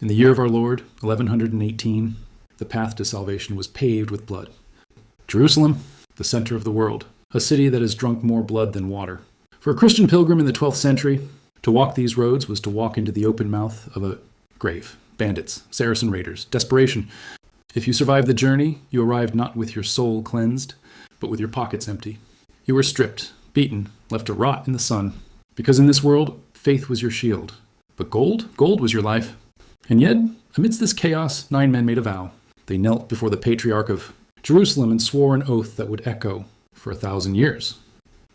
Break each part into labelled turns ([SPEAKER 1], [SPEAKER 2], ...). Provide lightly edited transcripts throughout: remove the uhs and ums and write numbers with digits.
[SPEAKER 1] In the year of our Lord, 1118, the path to salvation was paved with blood. Jerusalem, the center of the world, a city that has drunk more blood than water. For a Christian pilgrim in the 12th century, to walk these roads was to walk into the open mouth of a grave. Bandits, Saracen raiders, desperation. If you survived the journey, you arrived not with your soul cleansed, but with your pockets empty. You were stripped, beaten, left to rot in the sun. Because in this world, faith was your shield. But gold was your life. And yet, amidst this chaos, 9 men made a vow. They knelt before the patriarch of Jerusalem and swore an oath that would echo for 1,000 years.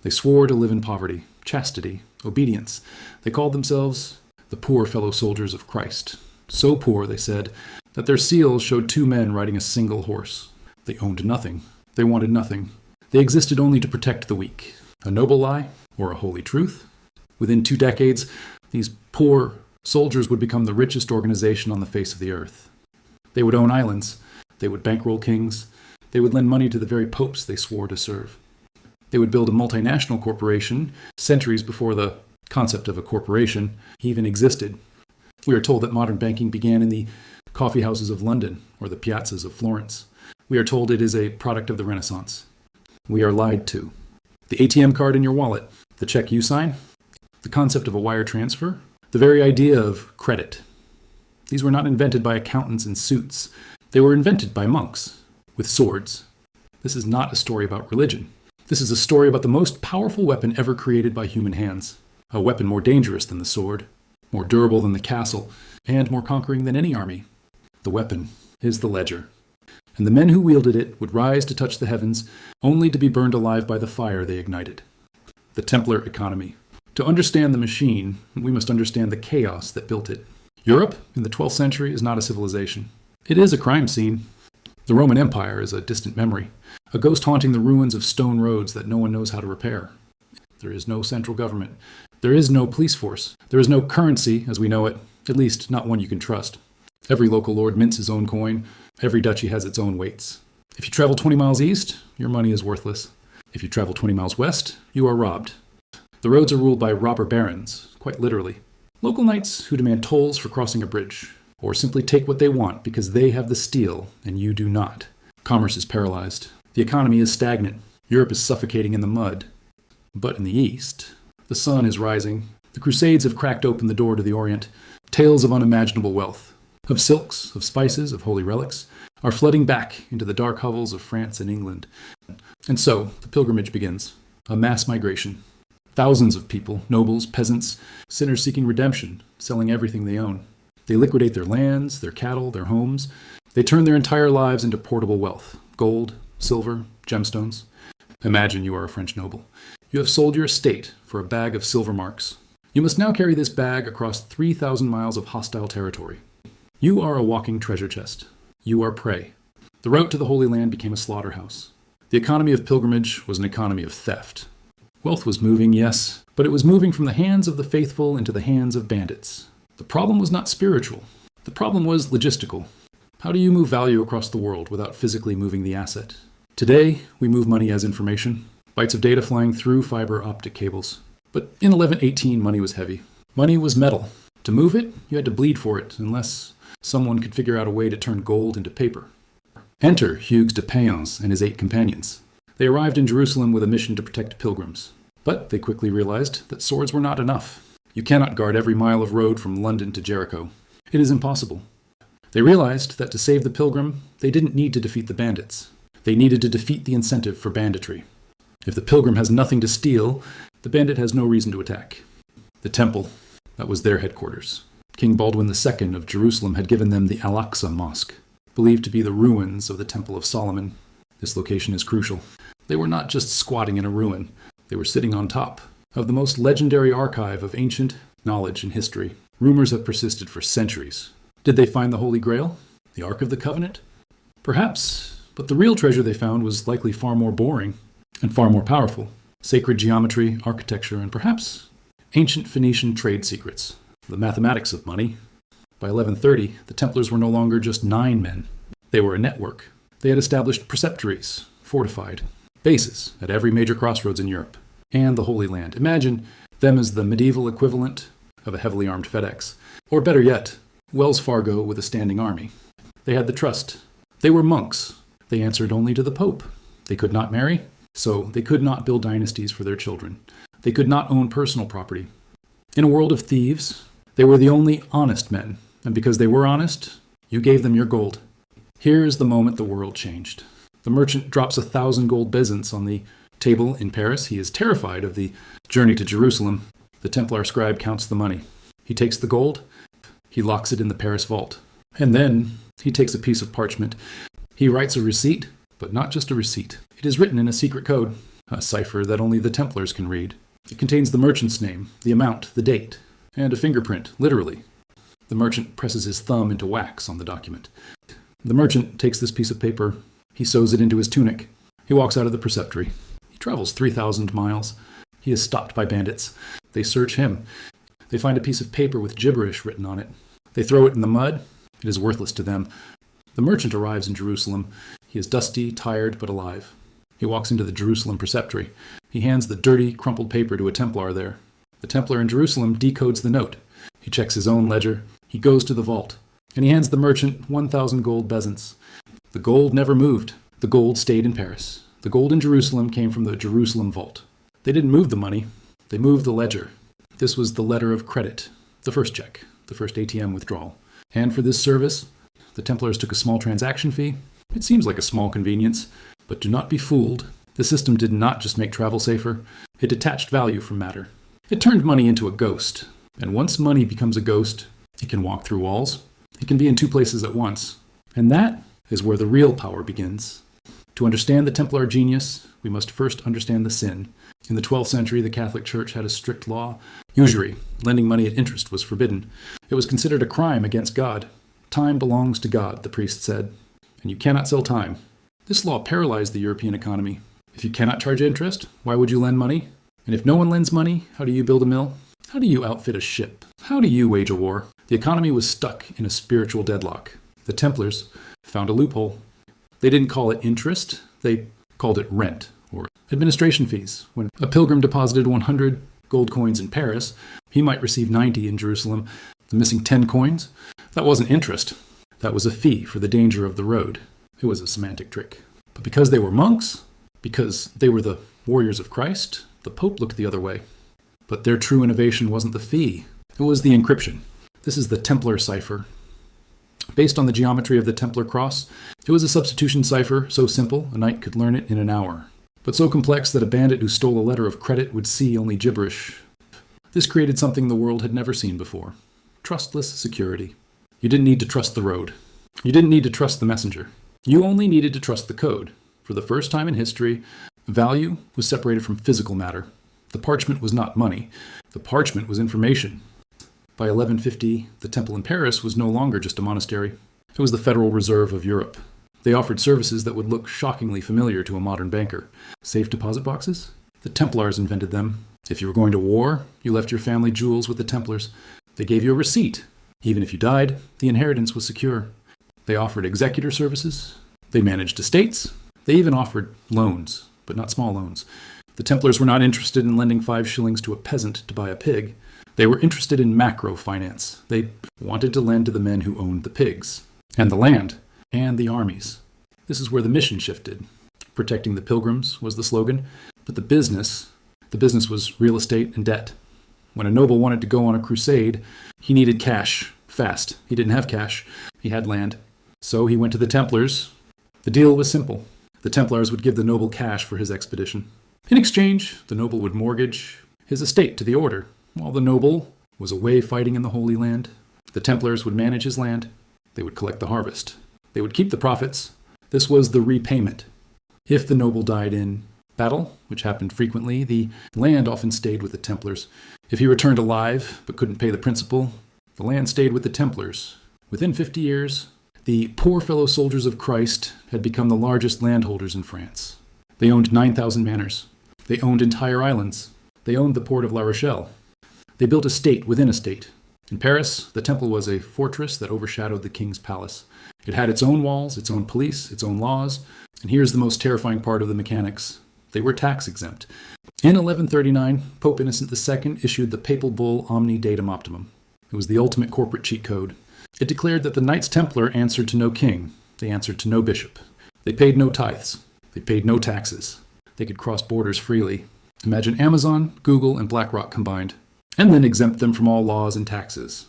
[SPEAKER 1] They swore to live in poverty, chastity, obedience. They called themselves the poor fellow soldiers of Christ. So poor, they said, that their seals showed 2 men riding a single horse. They owned nothing. They wanted nothing. They existed only to protect the weak. A noble lie or a holy truth? Within 2 decades, these poor soldiers would become the richest organization on the face of the earth. They would own islands. They would bankroll kings. They would lend money to the very popes they swore to serve. They would build a multinational corporation centuries before the concept of a corporation even existed. We are told that modern banking began in the coffee houses of London or the piazzas of Florence. We are told it is a product of the Renaissance. We are lied to. The ATM card in your wallet, the check you sign, the concept of a wire transfer, the very idea of credit. These were not invented by accountants in suits. They were invented by monks with swords. This is not a story about religion. This is a story about the most powerful weapon ever created by human hands. A weapon more dangerous than the sword, more durable than the castle, and more conquering than any army. The weapon is the ledger. And the men who wielded it would rise to touch the heavens, only to be burned alive by the fire they ignited. The Templar economy. To understand the machine, we must understand the chaos that built it. Europe, in the 12th century, is not a civilization. It is a crime scene. The Roman Empire is a distant memory, a ghost haunting the ruins of stone roads that no one knows how to repair. There is no central government. There is no police force. There is no currency as we know it, at least not one you can trust. Every local lord mints his own coin. Every duchy has its own weights. If you travel 20 miles east, your money is worthless. If you travel 20 miles west, you are robbed. The roads are ruled by robber barons, quite literally. Local knights who demand tolls for crossing a bridge, or simply take what they want because they have the steel and you do not. Commerce is paralyzed. The economy is stagnant. Europe is suffocating in the mud. But in the east, the sun is rising. The Crusades have cracked open the door to the Orient. Tales of unimaginable wealth, of silks, of spices, of holy relics, are flooding back into the dark hovels of France and England. And so, the pilgrimage begins. A mass migration. Thousands of people, nobles, peasants, sinners seeking redemption, selling everything they own. They liquidate their lands, their cattle, their homes. They turn their entire lives into portable wealth. Gold, silver, gemstones. Imagine you are a French noble. You have sold your estate for a bag of silver marks. You must now carry this bag across 3,000 miles of hostile territory. You are a walking treasure chest. You are prey. The route to the Holy Land became a slaughterhouse. The economy of pilgrimage was an economy of theft. Wealth was moving, yes, but it was moving from the hands of the faithful into the hands of bandits. The problem was not spiritual. The problem was logistical. How do you move value across the world without physically moving the asset? Today, we move money as information, bytes of data flying through fiber optic cables. But in 1118, money was heavy. Money was metal. To move it, you had to bleed for it, unless someone could figure out a way to turn gold into paper. Enter Hugues de Payens and his 8 companions. They arrived in Jerusalem with a mission to protect pilgrims. But they quickly realized that swords were not enough. You cannot guard every mile of road from London to Jericho. It is impossible. They realized that to save the pilgrim, they didn't need to defeat the bandits. They needed to defeat the incentive for banditry. If the pilgrim has nothing to steal, the bandit has no reason to attack. The temple, that was their headquarters. King Baldwin II of Jerusalem had given them the Al-Aqsa Mosque, believed to be the ruins of the Temple of Solomon. This location is crucial. They were not just squatting in a ruin. They were sitting on top of the most legendary archive of ancient knowledge and history. Rumors have persisted for centuries. Did they find the Holy Grail? The Ark of the Covenant? Perhaps, but the real treasure they found was likely far more boring and far more powerful. Sacred geometry, architecture, and perhaps ancient Phoenician trade secrets. The mathematics of money. By 1130, the Templars were no longer just 9 men. They were a network. They had established preceptories, fortified, bases at every major crossroads in Europe, and the Holy Land. Imagine them as the medieval equivalent of a heavily armed FedEx. Or better yet, Wells Fargo with a standing army. They had the trust. They were monks. They answered only to the Pope. They could not marry, so they could not build dynasties for their children. They could not own personal property. In a world of thieves, they were the only honest men, and because they were honest, you gave them your gold. Here is the moment the world changed. The merchant drops 1,000 gold bezants on the table in Paris. He is terrified of the journey to Jerusalem. The Templar scribe counts the money. He takes the gold. He locks it in the Paris vault. And then he takes a piece of parchment. He writes a receipt, but not just a receipt. It is written in a secret code, a cipher that only the Templars can read. It contains the merchant's name, the amount, the date, and a fingerprint, literally. The merchant presses his thumb into wax on the document. The merchant takes this piece of paper. He sews it into his tunic. He walks out of the preceptory. He travels 3,000 miles. He is stopped by bandits. They search him. They find a piece of paper with gibberish written on it. They throw it in the mud. It is worthless to them. The merchant arrives in Jerusalem. He is dusty, tired, but alive. He walks into the Jerusalem preceptory. He hands the dirty, crumpled paper to a Templar there. The Templar in Jerusalem decodes the note. He checks his own ledger. He goes to the vault. And he hands the merchant 1,000 gold bezants. The gold never moved. The gold stayed in Paris. The gold in Jerusalem came from the Jerusalem vault. They didn't move the money. They moved the ledger. This was the letter of credit, the first check, the first ATM withdrawal. And for this service, the Templars took a small transaction fee. It seems like a small convenience, but do not be fooled. The system did not just make travel safer. It detached value from matter. It turned money into a ghost. And once money becomes a ghost, it can walk through walls. It can be in two places at once. And that is where the real power begins. To understand the Templar genius, we must first understand the sin. In the 12th century, the Catholic Church had a strict law. Usury, lending money at interest, was forbidden. It was considered a crime against God. Time belongs to God, the priest said, and you cannot sell time. This law paralyzed the European economy. If you cannot charge interest, why would you lend money? And if no one lends money, how do you build a mill? How do you outfit a ship? How do you wage a war? The economy was stuck in a spiritual deadlock. The Templars found a loophole. They didn't call it interest, they called it rent, or administration fees. When a pilgrim deposited 100 gold coins in Paris, he might receive 90 in Jerusalem. The missing 10 coins, that wasn't interest. That was a fee for the danger of the road. It was a semantic trick. But because they were monks, because they were the warriors of Christ, the Pope looked the other way. But their true innovation wasn't the fee. It was the encryption. This is the Templar cipher. Based on the geometry of the Templar cross, it was a substitution cipher so simple a knight could learn it in an hour, but so complex that a bandit who stole a letter of credit would see only gibberish. This created something the world had never seen before. Trustless security. You didn't need to trust the road. You didn't need to trust the messenger. You only needed to trust the code. For the first time in history, value was separated from physical matter. The parchment was not money. The parchment was information. By 1150, the temple in Paris was no longer just a monastery. It was the Federal Reserve of Europe. They offered services that would look shockingly familiar to a modern banker. Safe deposit boxes? The Templars invented them. If you were going to war, you left your family jewels with the Templars. They gave you a receipt. Even if you died, the inheritance was secure. They offered executor services. They managed estates. They even offered loans, but not small loans. The Templars were not interested in lending 5 shillings to a peasant to buy a pig. They were interested in macro finance. They wanted to lend to the men who owned the pigs, and the land, and the armies. This is where the mission shifted. Protecting the pilgrims was the slogan, but the business was real estate and debt. When a noble wanted to go on a crusade, he needed cash, fast. He didn't have cash, he had land. So he went to the Templars. The deal was simple. The Templars would give the noble cash for his expedition. In exchange, the noble would mortgage his estate to the order. While the noble was away fighting in the Holy Land, the Templars would manage his land. They would collect the harvest. They would keep the profits. This was the repayment. If the noble died in battle, which happened frequently, the land often stayed with the Templars. If he returned alive but couldn't pay the principal, the land stayed with the Templars. Within 50 years, the poor fellow soldiers of Christ had become the largest landholders in France. They owned 9,000 manors. They owned entire islands. They owned the port of La Rochelle. They built a state within a state. In Paris, the temple was a fortress that overshadowed the king's palace. It had its own walls, its own police, its own laws, and here's the most terrifying part of the mechanics. They were tax exempt. In 1139, Pope Innocent II issued the papal bull Omni Datum Optimum. It was the ultimate corporate cheat code. It declared that the Knights Templar answered to no king. They answered to no bishop. They paid no tithes. They paid no taxes. They could cross borders freely. Imagine Amazon, Google, and BlackRock combined, and then exempt them from all laws and taxes.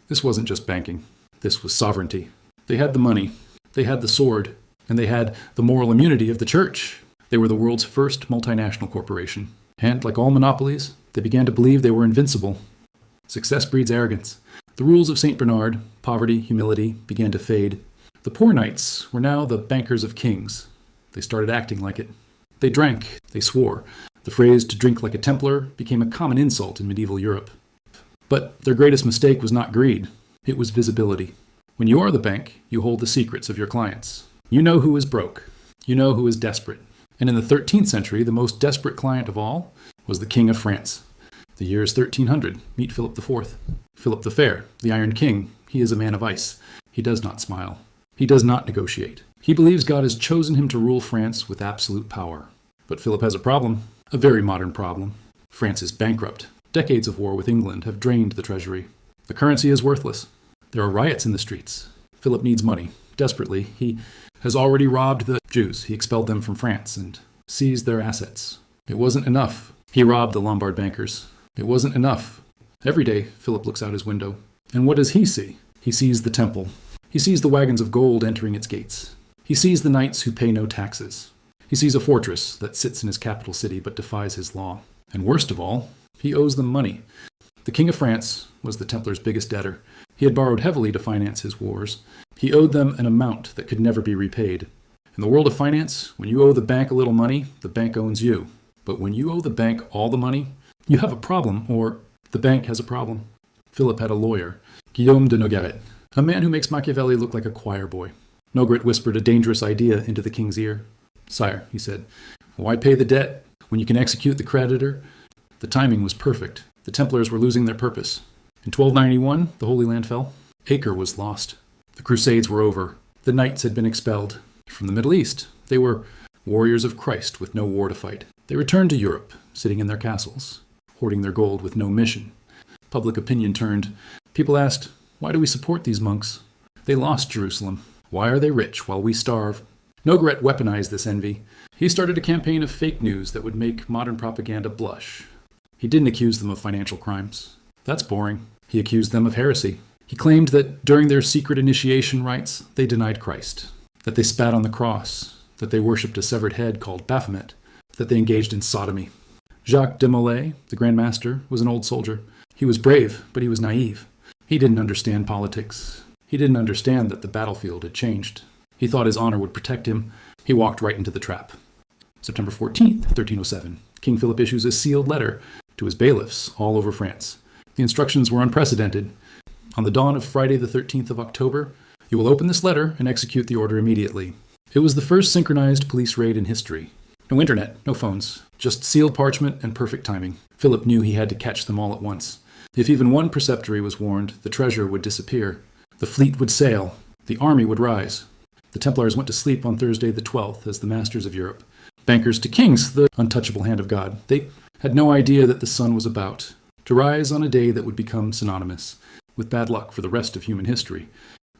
[SPEAKER 1] This wasn't just banking. This was sovereignty. They had the money. They had the sword. And they had the moral immunity of the church. They were the world's first multinational corporation. And, like all monopolies, they began to believe they were invincible. Success breeds arrogance. The rules of St. Bernard, poverty, humility, began to fade. The poor knights were now the bankers of kings. They started acting like it. They drank. They swore. The phrase to drink like a Templar became a common insult in medieval Europe. But their greatest mistake was not greed. It was visibility. When you are the bank, you hold the secrets of your clients. You know who is broke. You know who is desperate. And in the 13th century, the most desperate client of all was the King of France. The year is 1300. Meet Philip IV. Philip the Fair, the Iron King. He is a man of ice. He does not smile. He does not negotiate. He believes God has chosen him to rule France with absolute power. But Philip has a problem, a very modern problem. France is bankrupt. Decades of war with England have drained the treasury. The currency is worthless. There are riots in the streets. Philip needs money. Desperately, he has already robbed the Jews. He expelled them from France and seized their assets. It wasn't enough. He robbed the Lombard bankers. It wasn't enough. Every day, Philip looks out his window. And what does he see? He sees the temple. He sees the wagons of gold entering its gates. He sees the knights who pay no taxes. He sees a fortress that sits in his capital city but defies his law. And worst of all, he owes them money. The King of France was the Templars' biggest debtor. He had borrowed heavily to finance his wars. He owed them an amount that could never be repaid. In the world of finance, when you owe the bank a little money, the bank owns you. But when you owe the bank all the money, you have a problem, or the bank has a problem. Philip had a lawyer, Guillaume de Nogaret, a man who makes Machiavelli look like a choir boy. Nogaret whispered a dangerous idea into the king's ear. "Sire," he said, "why pay the debt when you can execute the creditor?" The timing was perfect. The Templars were losing their purpose. In 1291, the Holy Land fell. Acre was lost. The Crusades were over. The knights had been expelled. From the Middle East, they were warriors of Christ with no war to fight. They returned to Europe, sitting in their castles, hoarding their gold with no mission. Public opinion turned. People asked, why do we support these monks? They lost Jerusalem. Why are they rich while we starve? Nogaret weaponized this envy. He started a campaign of fake news that would make modern propaganda blush. He didn't accuse them of financial crimes. That's boring. He accused them of heresy. He claimed that during their secret initiation rites, they denied Christ, that they spat on the cross, that they worshipped a severed head called Baphomet, that they engaged in sodomy. Jacques de Molay, the Grand Master, was an old soldier. He was brave, but he was naive. He didn't understand politics. He didn't understand that the battlefield had changed. He thought his honor would protect him. He walked right into the trap. September 14th, 1307, King Philip issues a sealed letter to his bailiffs all over France. The instructions were unprecedented. On the dawn of Friday the 13th of October, you will open this letter and execute the order immediately. It was the first synchronized police raid in history. No internet, no phones, just sealed parchment and perfect timing. Philip knew he had to catch them all at once. If even one preceptory was warned, the treasure would disappear. The fleet would sail. The army would rise. The Templars went to sleep on Thursday the 12th as the masters of Europe. Bankers to kings, the untouchable hand of God. They had no idea that the sun was about to rise on a day that would become synonymous with bad luck for the rest of human history.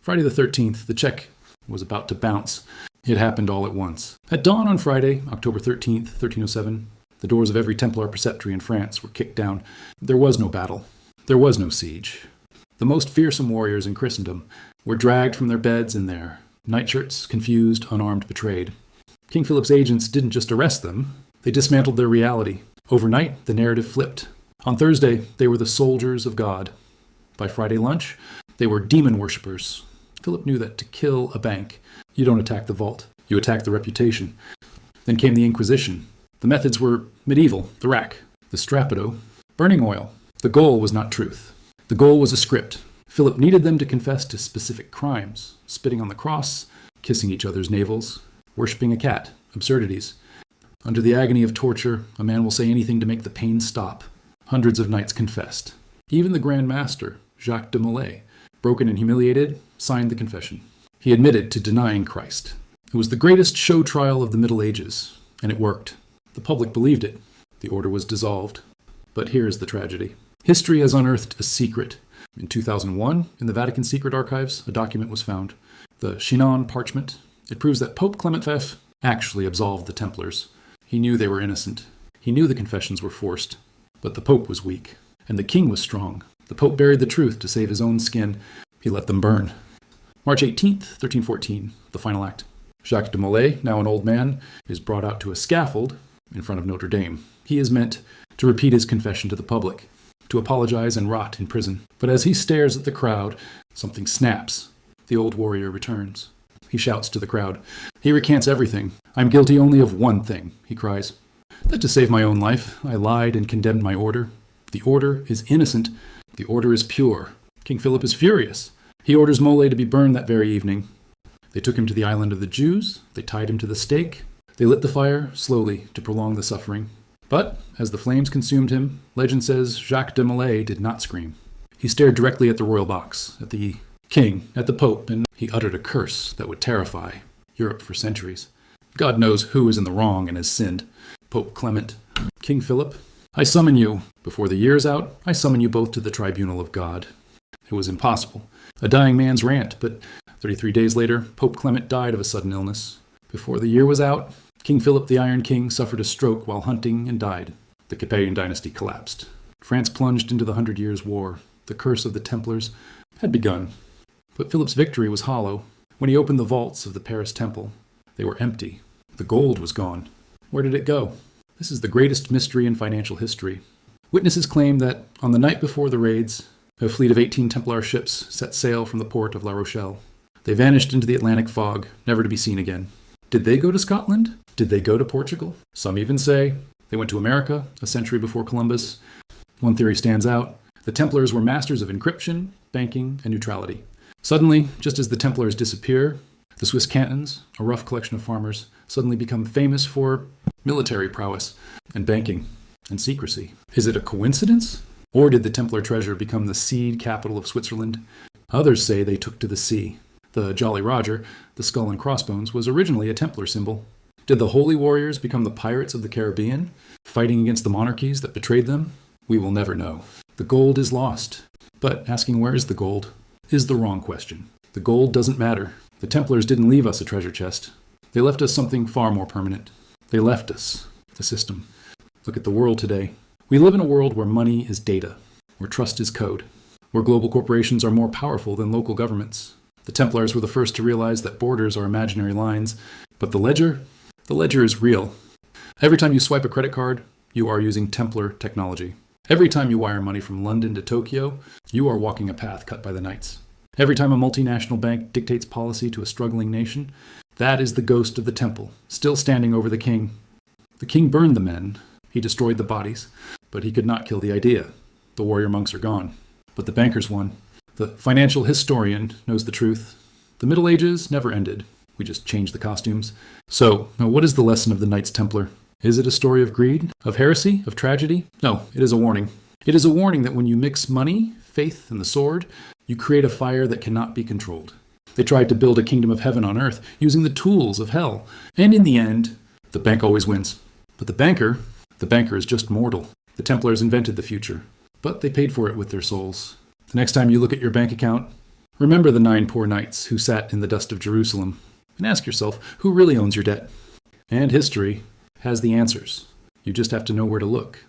[SPEAKER 1] Friday the 13th, the check was about to bounce. It happened all at once. At dawn on Friday, October 13th, 1307, the doors of every Templar preceptory in France were kicked down. There was no battle. There was no siege. The most fearsome warriors in Christendom were dragged from their beds in their nightshirts, confused, unarmed, betrayed. King Philip's agents didn't just arrest them, they dismantled their reality. Overnight, the narrative flipped. On Thursday, they were the soldiers of God. By Friday lunch, they were demon worshippers. Philip knew that to kill a bank, you don't attack the vault, you attack the reputation. Then came the Inquisition. The methods were medieval, the rack, the strappado, burning oil. The goal was not truth. The goal was a script. Philip needed them to confess to specific crimes, spitting on the cross, kissing each other's navels, worshipping a cat, absurdities. Under the agony of torture, a man will say anything to make the pain stop. Hundreds of knights confessed. Even the Grand Master, Jacques de Molay, broken and humiliated, signed the confession. He admitted to denying Christ. It was the greatest show trial of the Middle Ages, and it worked. The public believed it. The order was dissolved. But here is the tragedy. History has unearthed a secret. In 2001, in the Vatican Secret Archives, a document was found, the Chinon Parchment. It proves that Pope Clement V actually absolved the Templars. He knew they were innocent. He knew the confessions were forced. But the Pope was weak, and the king was strong. The Pope buried the truth to save his own skin. He let them burn. March 18th, 1314, the final act. Jacques de Molay, now an old man, is brought out to a scaffold in front of Notre Dame. He is meant to repeat his confession to the public, to apologize and rot in prison. But as he stares at the crowd, something snaps. The old warrior returns. He shouts to the crowd. He recants everything. "I'm guilty only of one thing," he cries. "That to save my own life, I lied and condemned my order. The order is innocent. The order is pure." King Philip is furious. He orders Molay to be burned that very evening. They took him to the island of the Jews. They tied him to the stake. They lit the fire slowly to prolong the suffering. But as the flames consumed him, legend says Jacques de Molay did not scream. He stared directly at the royal box, at the king, at the pope, and he uttered a curse that would terrify Europe for centuries. God knows who is in the wrong and has sinned. Pope Clement, King Philip, I summon you. Before the year is out, I summon you both to the tribunal of God. It was impossible. A dying man's rant, but 33 days later, Pope Clement died of a sudden illness. Before the year was out, King Philip the Iron King suffered a stroke while hunting and died. The Capetian dynasty collapsed. France plunged into the 100 Years' War. The curse of the Templars had begun. But Philip's victory was hollow. When he opened the vaults of the Paris Temple, they were empty. The gold was gone. Where did it go? This is the greatest mystery in financial history. Witnesses claim that on the night before the raids, a fleet of 18 Templar ships set sail from the port of La Rochelle. They vanished into the Atlantic fog, never to be seen again. Did they go to Scotland? Did they go to Portugal? Some even say they went to America a century before Columbus. One theory stands out. The Templars were masters of encryption, banking, and neutrality. Suddenly, just as the Templars disappear, the Swiss cantons, a rough collection of farmers, suddenly become famous for military prowess and banking and secrecy. Is it a coincidence? Or did the Templar treasure become the seed capital of Switzerland? Others say they took to the sea. The Jolly Roger, the skull and crossbones, was originally a Templar symbol. Did the holy warriors become the pirates of the Caribbean, fighting against the monarchies that betrayed them? We will never know. The gold is lost. But asking where is the gold is the wrong question. The gold doesn't matter. The Templars didn't leave us a treasure chest. They left us something far more permanent. They left us the system. Look at the world today. We live in a world where money is data, where trust is code, where global corporations are more powerful than local governments. The Templars were the first to realize that borders are imaginary lines, but the ledger is real. Every time you swipe a credit card, you are using Templar technology. Every time you wire money from London to Tokyo, you are walking a path cut by the Knights. Every time a multinational bank dictates policy to a struggling nation, that is the ghost of the temple, still standing over the king. The king burned the men. He destroyed the bodies, but he could not kill the idea. The warrior monks are gone, but the bankers won. The financial historian knows the truth. The Middle Ages never ended. We just changed the costumes. So, now what is the lesson of the Knights Templar? Is it a story of greed, of heresy, of tragedy? No, it is a warning. It is a warning that when you mix money, faith, and the sword, you create a fire that cannot be controlled. They tried to build a kingdom of heaven on earth using the tools of hell. And in the end, the bank always wins. But the banker is just mortal. The Templars invented the future, but they paid for it with their souls. The next time you look at your bank account, remember the 9 poor knights who sat in the dust of Jerusalem, and ask yourself, who really owns your debt? And history has the answers. You just have to know where to look.